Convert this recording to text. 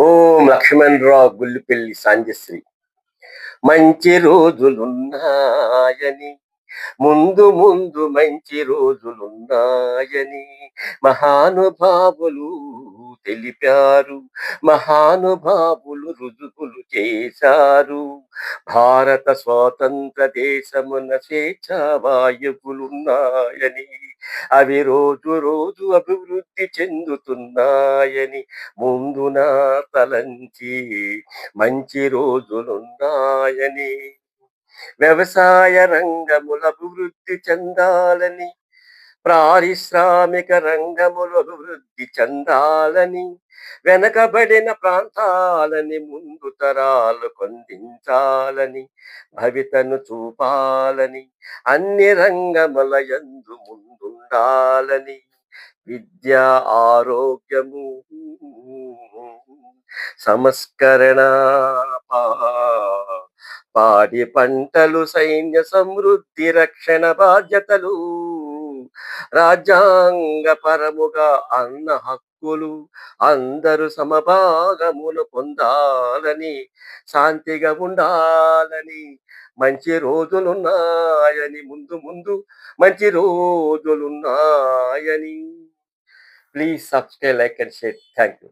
ఓం లక్ష్మణరావు గుల్లిపెల్లి సాంజశ్రీ. మంచి రోజులున్నాయని, ముందు ముందు మంచి రోజులున్నాయని మహానుభావులు తెలిపారు. మహానుభావులు రుజువులు చేశారు. భారత స్వాతంత్ర దేశమున స్వేచ్ఛా వాయువులున్నాయని, అవి రోజు రోజు అభివృద్ధి చెందుతున్నాయని ముందున తలంచి మంచి రోజులున్నాయని, వ్యవసాయ రంగముల అభివృద్ధి చెందాలని, పారిశ్రామిక రంగములు అభివృద్ధి చెందాలని, వెనకబడిన ప్రాంతాలని ముందు తరాలకు అందించాలని, భవితను చూపాలని, అన్ని రంగముల యందు ముందుండాలని, విద్య, ఆరోగ్యము, సంస్కరణ, పాడి పంటలు, సైన్య సమృద్ధి, రక్షణ బాధ్యతలు, రాజ్యాంగ పరముగా అన్న హక్కులు, అందరూ సమభాగమును పొందాలని, శాంతిగా ఉండాలని, మంచి రోజులున్నాయని, ముందు ముందు మంచి రోజులున్నాయని. Please subscribe, like and share. Thank you.